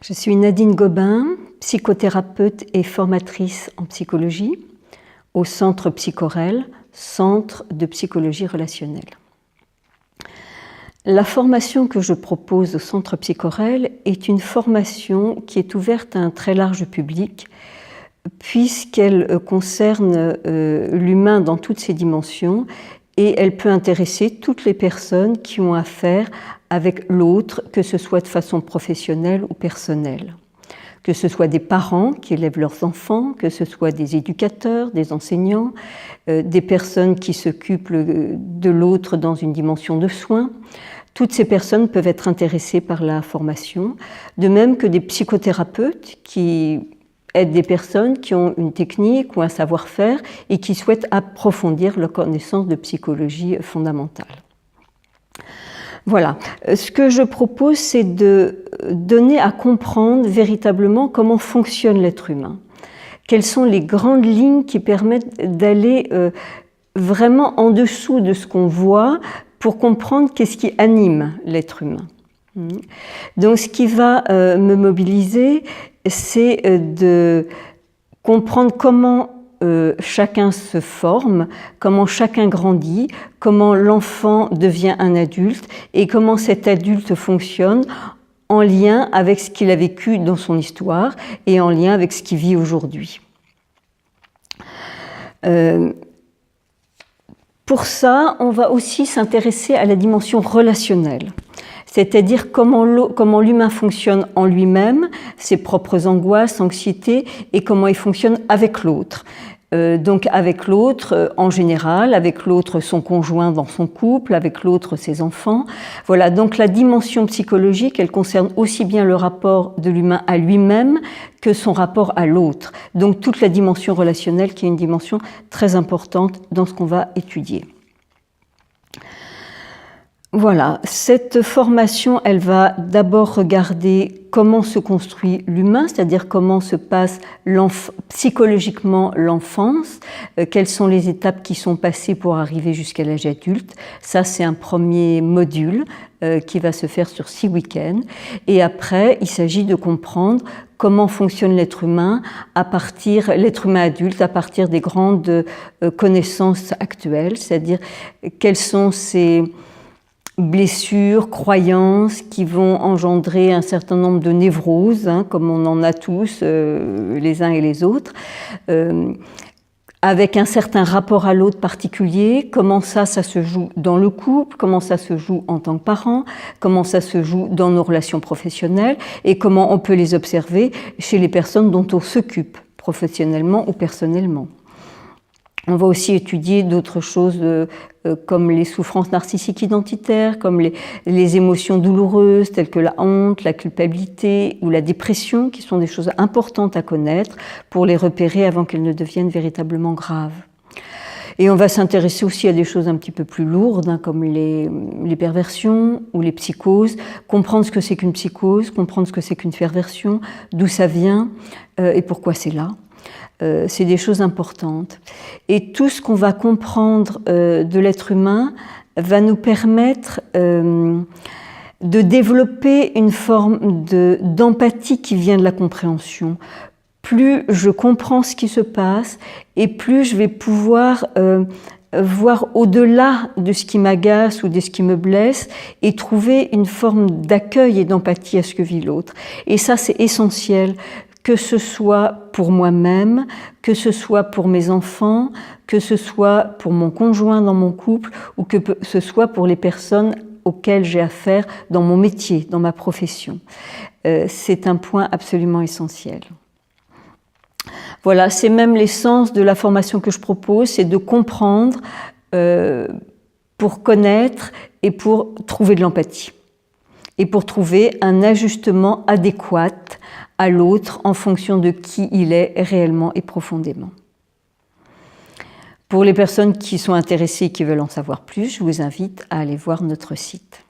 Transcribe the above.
Je suis Nadine Gobin, psychothérapeute et formatrice en psychologie au Centre Psychorel, Centre de psychologie relationnelle. La formation que je propose au Centre Psychorel est une formation qui est ouverte à un très large public puisqu'elle concerne l'humain dans toutes ses dimensions et elle peut intéresser toutes les personnes qui ont affaire avec l'autre, que ce soit de façon professionnelle ou personnelle. Que ce soit des parents qui élèvent leurs enfants, que ce soit des éducateurs, des enseignants, des personnes qui s'occupent de l'autre dans une dimension de soins. Toutes ces personnes peuvent être intéressées par la formation, de même que des psychothérapeutes qui aident des personnes qui ont une technique ou un savoir-faire et qui souhaitent approfondir leur connaissance de psychologie fondamentale. Voilà. Ce que je propose, c'est de donner à comprendre véritablement comment fonctionne l'être humain. Quelles sont les grandes lignes qui permettent d'aller vraiment en dessous de ce qu'on voit pour comprendre qu'est-ce qui anime l'être humain. Donc ce qui va me mobiliser, c'est de comprendre comment chacun se forme, comment chacun grandit, comment l'enfant devient un adulte et comment cet adulte fonctionne en lien avec ce qu'il a vécu dans son histoire et en lien avec ce qu'il vit aujourd'hui. Pour ça, on va aussi s'intéresser à la dimension relationnelle, c'est-à-dire comment l'humain fonctionne en lui-même, ses propres angoisses, anxiétés, et comment il fonctionne avec l'autre. Donc avec l'autre en général, avec l'autre son conjoint dans son couple, avec l'autre ses enfants. Voilà, donc la dimension psychologique, elle concerne aussi bien le rapport de l'humain à lui-même que son rapport à l'autre. Donc toute la dimension relationnelle qui est une dimension très importante dans ce qu'on va étudier. Voilà, cette formation, elle va d'abord regarder comment se construit l'humain, c'est-à-dire comment se passe psychologiquement l'enfance, quelles sont les étapes qui sont passées pour arriver jusqu'à l'âge adulte. Ça, c'est un premier module qui va se faire sur 6 week-ends. Et après, il s'agit de comprendre comment fonctionne l'être humain adulte, à partir des grandes connaissances actuelles, c'est-à-dire quelles sont ces blessures, croyances qui vont engendrer un certain nombre de névroses, comme on en a tous, les uns et les autres, avec un certain rapport à l'autre particulier, comment ça se joue dans le couple, comment ça se joue en tant que parent, comment ça se joue dans nos relations professionnelles et comment on peut les observer chez les personnes dont on s'occupe, professionnellement ou personnellement. On va aussi étudier d'autres choses comme les souffrances narcissiques identitaires, comme les émotions douloureuses telles que la honte, la culpabilité ou la dépression, qui sont des choses importantes à connaître pour les repérer avant qu'elles ne deviennent véritablement graves. Et on va s'intéresser aussi à des choses un petit peu plus lourdes, comme les perversions ou les psychoses, comprendre ce que c'est qu'une psychose, comprendre ce que c'est qu'une perversion, d'où ça vient et pourquoi c'est là. C'est des choses importantes. Et tout ce qu'on va comprendre de l'être humain va nous permettre de développer une forme d'empathie qui vient de la compréhension. Plus je comprends ce qui se passe et plus je vais pouvoir voir au-delà de ce qui m'agace ou de ce qui me blesse et trouver une forme d'accueil et d'empathie à ce que vit l'autre. Et ça, c'est essentiel, que ce soit pour moi-même, que ce soit pour mes enfants, que ce soit pour mon conjoint dans mon couple ou que ce soit pour les personnes auxquelles j'ai affaire dans mon métier, dans ma profession. C'est un point absolument essentiel. Voilà, c'est même l'essence de la formation que je propose, c'est de comprendre pour connaître et pour trouver de l'empathie. Et pour trouver un ajustement adéquat à l'autre en fonction de qui il est réellement et profondément. Pour les personnes qui sont intéressées et qui veulent en savoir plus, je vous invite à aller voir notre site.